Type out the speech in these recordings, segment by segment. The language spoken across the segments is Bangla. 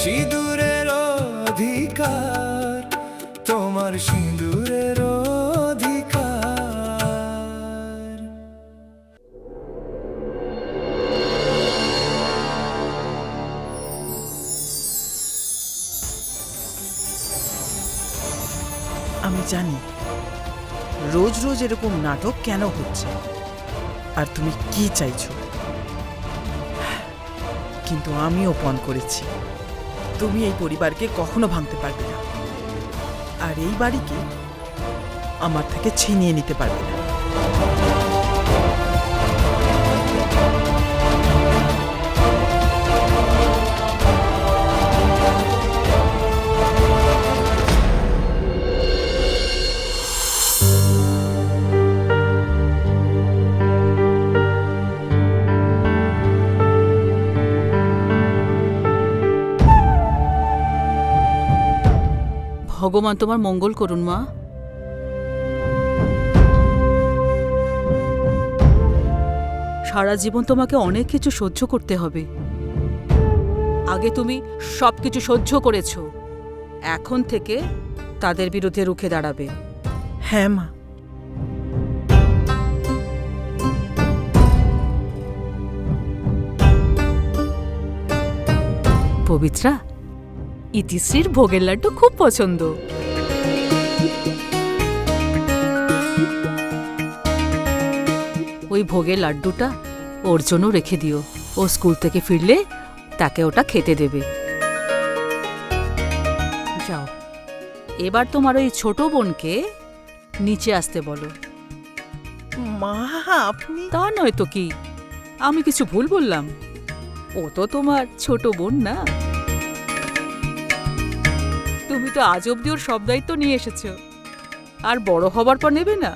সিঁদুরের অধিকার, তোমার সিঁদুরের অধিকার। আমি জানি রোজ রোজ এরকম নাটক কেন হচ্ছে আর তুমি কি চাইছো, কিন্তু আমিও পণ করেছি তুমি এই পরিবারকে কখনো ভাঙতে পারবে না, আর এই বাড়িকে আমার থেকে ছিনিয়ে নিতে পারবে না। ভগবান তোমার মঙ্গল করুন মা। সারা জীবন তোমাকে অনেক কিছু সহ্য করতে হবে। আগে তুমি সবকিছু সহ্য করেছো, এখন থেকে তাদের বিরুদ্ধে রুখে দাঁড়াবে। হ্যাঁ মা। পবিত্রা, ইতিশ্রীর ভোগের লাড্ডু খুব পছন্দ। ওই ভোগের লাড্ডুটা ওর জন্য রেখে দিও, ও স্কুল থেকে ফিরলে তাকে ওটা খেতে দেবে। যাও, এবার তোমার ওই ছোট বোনকে নিচে আসতে বলো। মা আপনি তা নয় তো কি, আমি কিছু ভুল বললাম? ও তো তোমার ছোট বোন না? তুমি তো আজ অব্দি ওর সব দায়িত্ব নিয়ে এসেছো, আর বড় হবার পর নেবে না?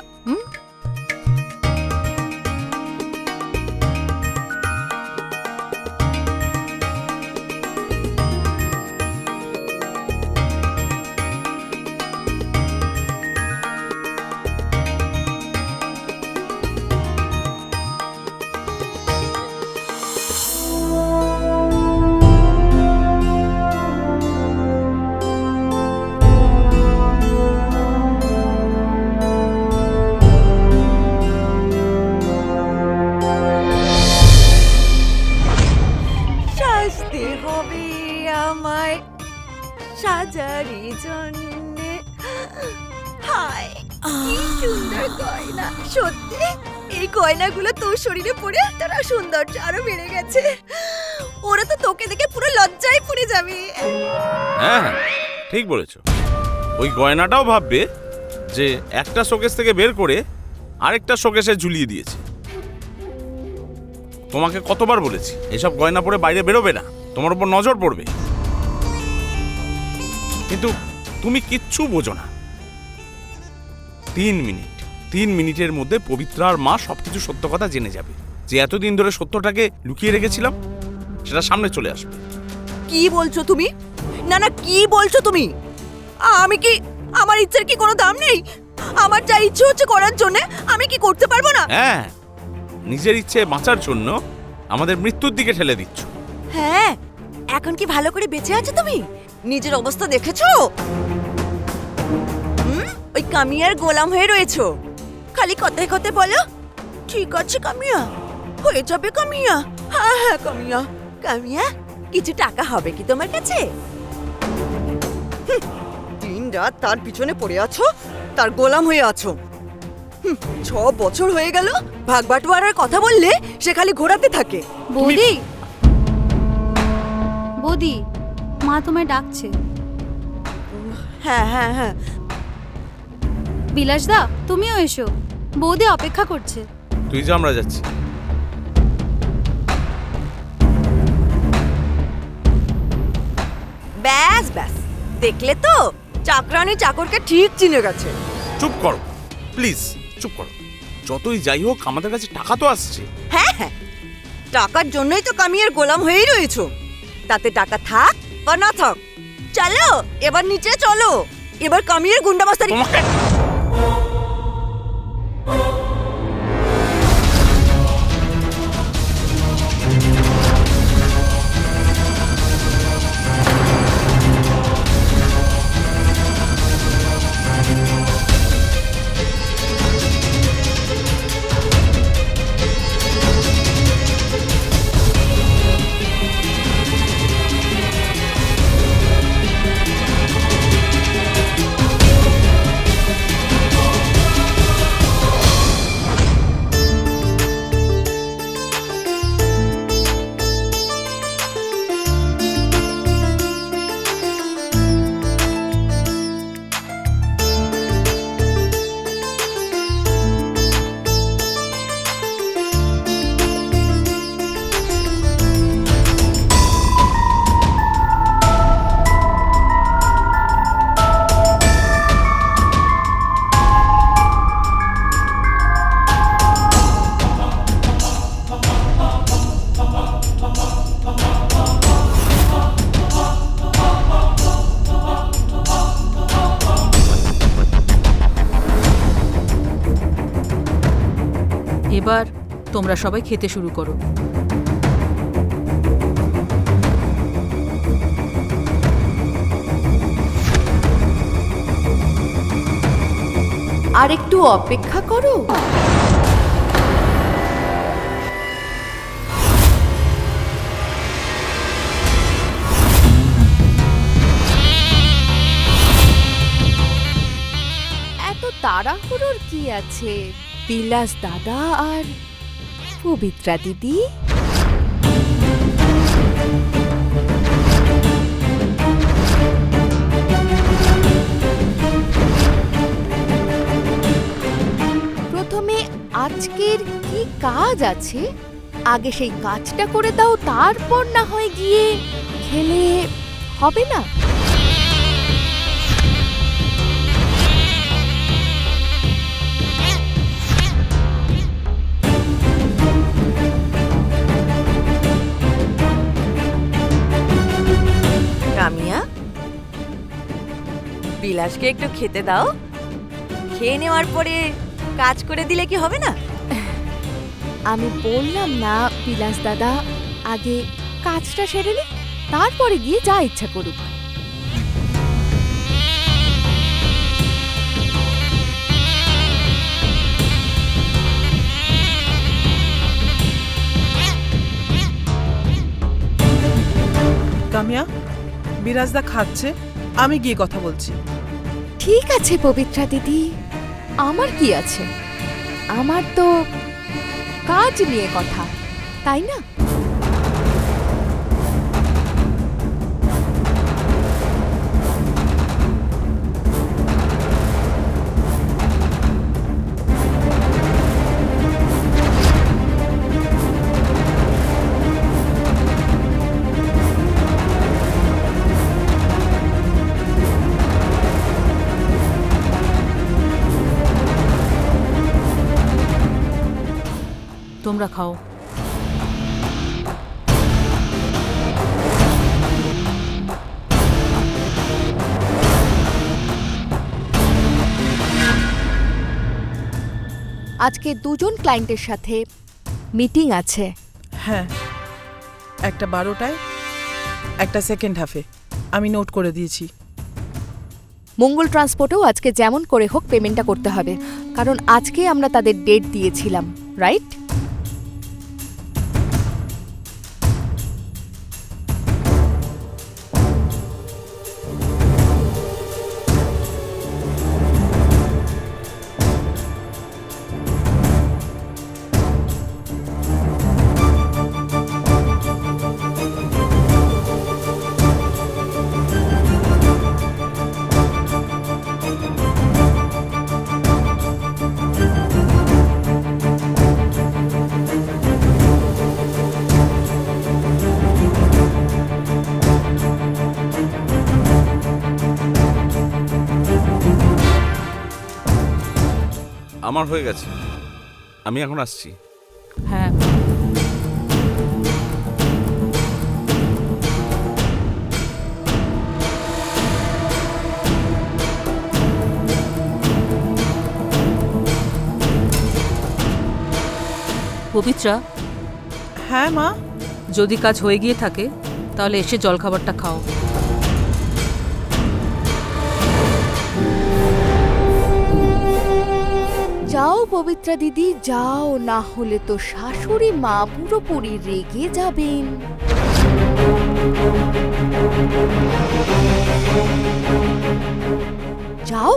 সাজতে হবে আমায় সাজারি জন্যে। হায় কি সুন্দর গয়না! সত্যি এই গয়নাগুলো তোর শরীরে পরে তোর সৌন্দর্য আরো বেড়ে গেছে। ওরা তো তোকে দেখে পুরো লজ্জায় পড়ে যাবে। হ্যাঁ ঠিক বলেছ। ওই গয়নাটাও ভাববে যে একটা শোকেস থেকে বের করে আরেকটা শোকেসে ঝুলিয়ে দিয়েছে। তোমাকে কতবার বলেছি এসব গয়না পরে বাইরে বেরোবে না, তোমার উপর নজর পড়বে, কিন্তু তুমি কিচ্ছু বোঝো না। 3 মিনিটের মধ্যে পবিত্রার মা সবকিছু সত্য কথা জেনে যাবে। যে এতদিন ধরে সত্যটাকে লুকিয়ে রেখেছিলাম সেটা সামনে চলে আসবে। কি বলছো তুমি? না না, কি বলছো তুমি? আমি কি, আমার ইচ্ছার কি কোনো দাম নেই? আমার যা ইচ্ছে হচ্ছে করার জন্য আমি কি করতে পারবো না? হ্যাঁ, নিজের ইচ্ছে বাঁচার জন্য আমাদের মৃত্যুর দিকে ঠেলে দিচ্ছ। হ্যাঁ, এখন কি ভালো করে বেঁচে আছো তুমি? নিজের অবস্থা দেখেছো? ওই কামিয়ার গোলাম হয়ে রয়েছো। খালি কথায় কথায় বলো ঠিক আছে কামিয়া, হয়ে যাবে কামিয়া। হ্যাঁ হ্যাঁ কামিয়া। কামিয়া, কিছু টাকা হবে কি তোমার কাছে? দিন রাত তার পিছনে পড়ে আছো, তার গোলাম হয়ে আছো। 6 বছর হয়ে গেল, ভাগ বাটোয়ারার কথা বললে সে খালি ঘোরাতে থাকে। বৌদি, বৌদি, মা তোমায় ডাকছে। হ্যাঁ হ্যাঁ হ্যাঁ। বিলাসদা, তুমিও এসো, বৌদি অপেক্ষা করছে। তুই যা, আমরা যাচ্ছি। ব্যাস ব্যাস, দেখলে তো চাকরানি চাকরকে ঠিক চিনে গেছে। চুপ করো প্লিজ, চুপ করো। যতই যাই হোক আমাদের কাছে টাকা তো আসছে। হ্যাঁ হ্যাঁ, টাকার জন্যই তো কামিয়ার গোলাম হয়েই রয়েছো। তাতে টাকা থাক বা না থাক, চলো এবার নিচে চলো। এবার কামিয়ার গুন্ডামাস্তারি। তোমাকে এবার তোমরা সবাই খেতে শুরু করো। আর একটু অপেক্ষা করো। এত তাড়াহুড়োর কি আছে? বিলাস দাদা আর পবিত্রা দিদি। প্রথমে আজকের কি কাজ আছে আগে সেই কাজটা করে দাও, তারপর না হয় গিয়ে খেলে হবে না? কামিয়া, বিলাসকে একটু খেতে দাও। খেয়ে নেওয়ার পরে কাজ করে দিলে কি হবে না? আমি বললাম না বিলাস দাদা আগে কাজটা সেরে নি, তারপরে গিয়ে যা ইচ্ছা করুক। কামিয়া, বিরাজদা খাচ্ছে, আমি গিয়ে কথা বলছি। ঠিক আছে পবিত্রা দিদি, আমার কি আছে? আমার তো কাজ নিয়ে কথা, তাই না? তোমরা খাও। আজকে দুজন ক্লায়েন্টের সাথে মিটিং আছে। হ্যাঁ, একটা 12টায়, একটা সেকেন্ড হাফে, আমি নোট করে দিয়েছি। মঙ্গল ট্রান্সপোর্টেও আজকে যেমন করে হোক পেমেন্টটা করতে হবে, কারণ আজকে আমরা তাদের ডেট দিয়েছিলাম, রাইট? আমার হয়ে গেছে, আমি এখন আসছি। হ্যাঁ, পবিত্রা, হ্যাঁ মা। যদি কাজ হয়ে গিয়ে থাকে তাহলে এসে জলখাবারটা খাও। যাও পবিত্রা দিদি যাও, না হলে তো শাশুড়ি মা পুরোপুরি রেগে যাবেন। যাও।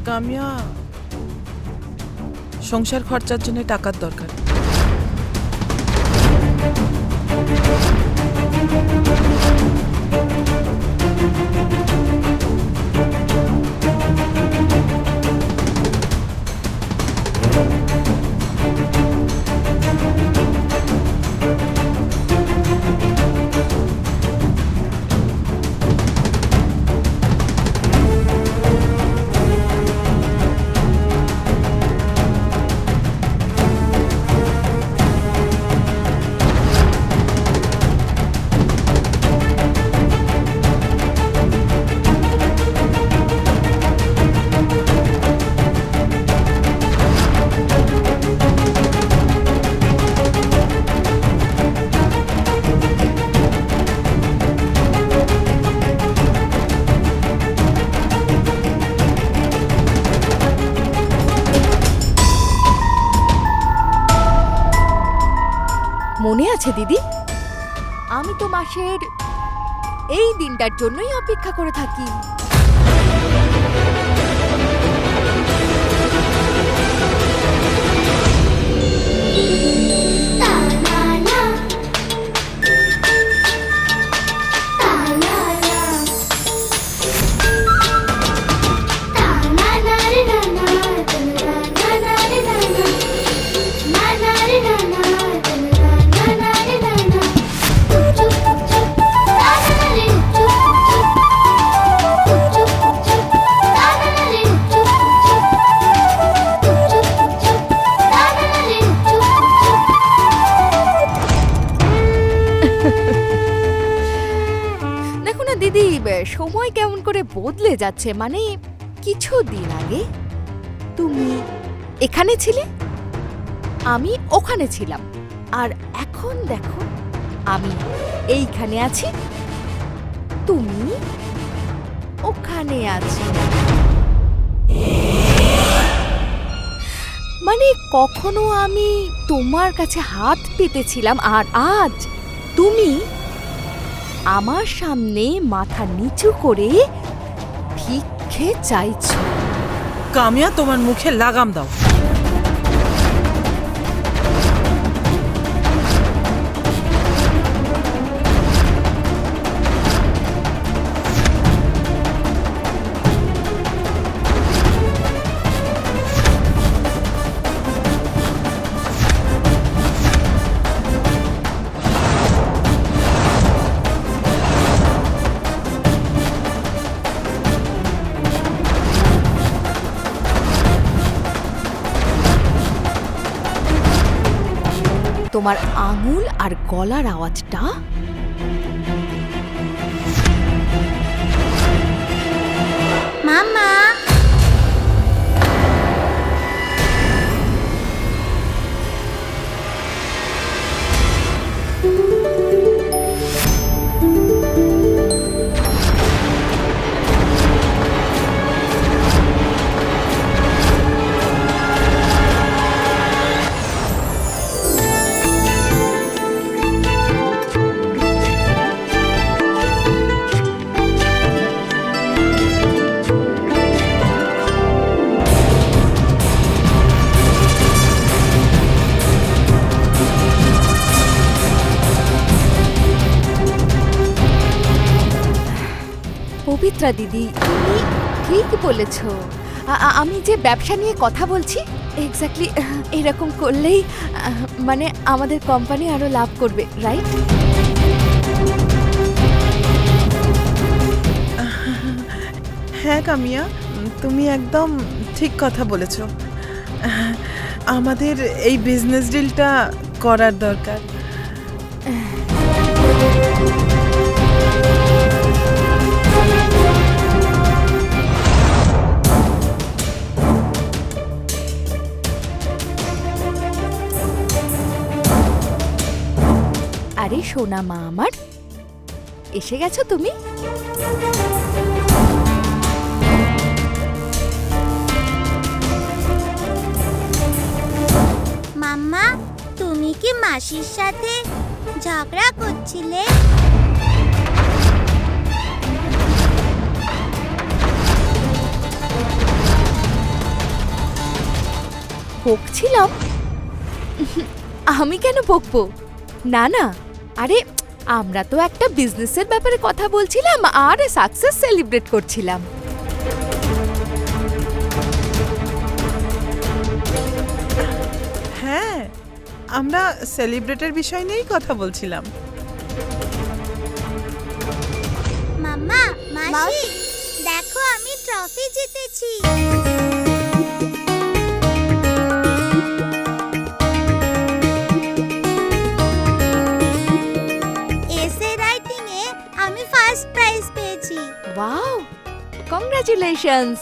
কামিয়া, সংসার খরচার জন্য টাকার দরকার। আছে দিদি? আমি তো মাসের এই দিনটার জন্যই অপেক্ষা করে থাকি। দেখো না দিদি, সময় কেমন করে বদলে যাচ্ছে। মানে কিছুদিন আগে তুমি এখানে ছিলে, আমি ওখানে ছিলাম, আর এখন দেখো আমি এইখানে আছি, তুমি ওখানে আছি। মানে কখনো আমি তোমার কাছে হাত পেতেছিলাম, আর আজ তুমি আমার সামনে মাথা নিচু করে ভিক্ষে চাইছো। কামিয়া, তোমার মুখে লাগাম দাও। তোমার আঙুল আর গলার আওয়াজটা মামা, পবিত্রা দিদি, তুমি ঠিক বলেছ। আমি যে ব্যবসা নিয়ে কথা বলছি, এক্স্যাক্টলি এরকম করলেই মানে আমাদের কোম্পানি আরো লাভ করবে, রাইট? হ্যাঁ কামিয়া, তুমি একদম ঠিক কথা বলেছ। আমাদের এই বিজনেস ডিলটা করার দরকার। আরে সোনা মা আমার, এসে গেছো তুমি? মাম্মা, তুমি কি মাসির সাথে ঝগড়া করছিলে? বকছিলাম? আমি কেন বকবো? না না, আরে আমরা তো একটা বিজনেসের ব্যাপারে কথা বলছিলাম আর সাকসেস সেলিব্রেট করছিলাম। হ্যাঁ, আমরা সেলিব্রেটের বিষয় নিয়েই কথা বলছিলাম। মাম্মা, মাসি, দেখো আমি ট্রফি জিতেছি। এসে রাইটিং এ আমি ফার্স্ট প্রাইজ পেয়েছি। Wow, congratulations.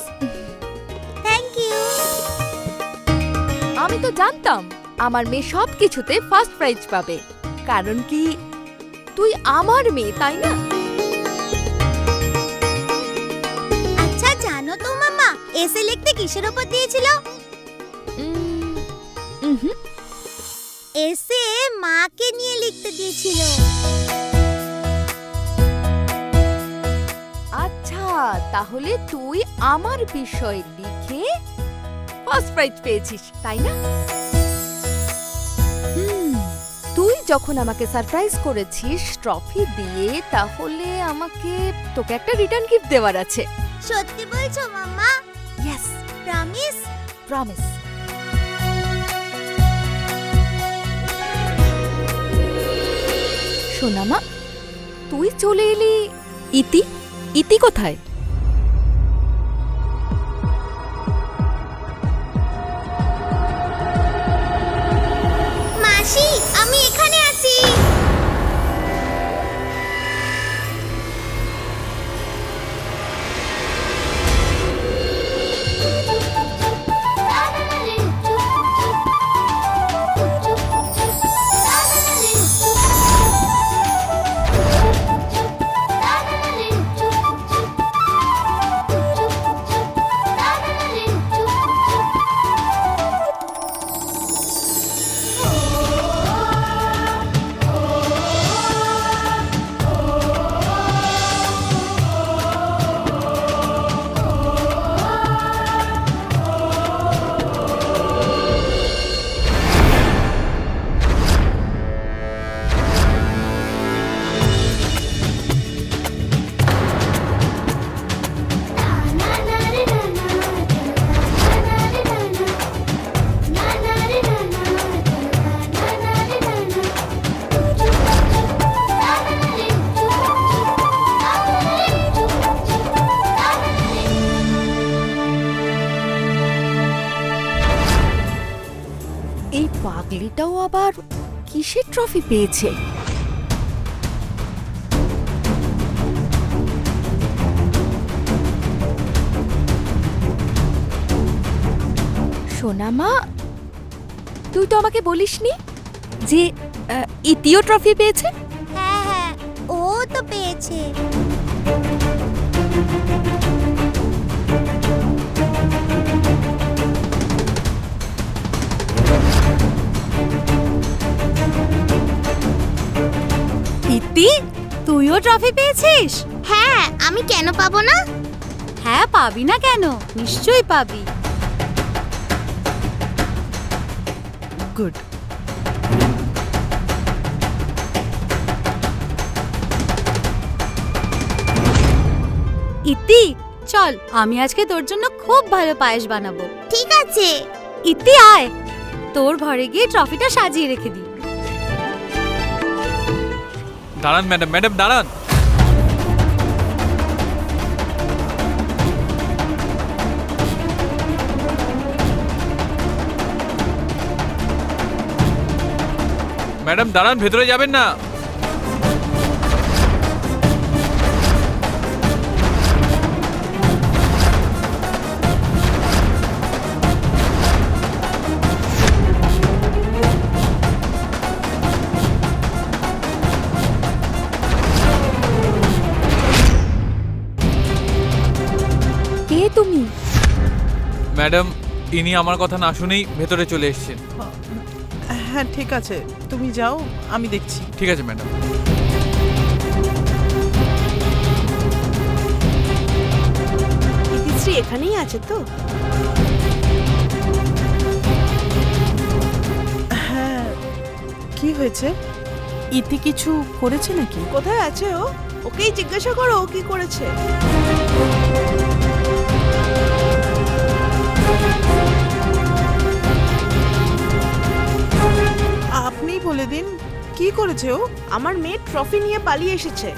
Thank you. আমি তো জানতাম আমার মেয়ে সব কিছুতে ফার্স্ট প্রাইজ পাবে, কারণ কি তুই আমার মেয়ে, তাই না? আচ্ছা জানো তো মাম্মা, এসে লিখতে কিসের উপর দিয়েছিল? এসে মাকে নিয়ে লিখতে দিয়েছিল। আচ্ছা, তাহলে তুই আমার বিষয় লিখে ফার্স্ট প্রাইজ পেয়েছিস, তাই না? তুই যখন আমাকে সারপ্রাইজ করেছিস ট্রফি দিয়ে, তাহলে আমাকে তোকে একটা রিটার্ন গিফট দেওয়ার আছে। সত্যি বলছো মাম্মা? Yes, promise? প্রমিস। সোনামা, তুই চলে এলি, ইতি? ইতি কোথায়? মাসি, আমি এখানে আছি। এই পাগলিটাও আবার কিসের ট্রফি পেয়েছে? সোনামা, তুই তো আমাকে বলিসনি যে ইতিও ট্রফি পেয়েছে? হ্যাঁ হ্যাঁ, ও তো পেয়েছে। ইতি, তুইও ট্রফি পেয়েছিস? হ্যাঁ, আমি কেন পাবো না? হ্যাঁ, পাবি না কেন? নিশ্চয়ই পাবি। গুড। ইতি, চল, আমি আজকে তোর জন্য খুব ভালো পায়েস বানাবো। ঠিক আছে। ইতি, আয়, তোর ঘরে গিয়ে ট্রফিটা সাজিয়ে রেখে দিই। দাঁড়ান ম্যাডাম, ম্যাডাম দাঁড়ান। ম্যাডাম দাঁড়ান, ভেতরে যাবেন না। কে তুমি? ম্যাডাম, ইনি আমার কথা না শুনেই ভেতরে চলে এসেছেন। হ্যাঁ ঠিক আছে, তুমি যাও, আমি দেখছি। ঠিক আছে ম্যাডাম। ইতিশ্রী এখানেই আছে তো? হ্যাঁ, কি হয়েছে? ইতি কিছু করেছে নাকি? কোথায় আছে ও? ওকেই জিজ্ঞাসা করো ও কি করেছে। আপনিই বলে দিন, কি করেছে ও? আমার মেয়ে ট্রফি নিয়ে পালিয়ে এসেছে।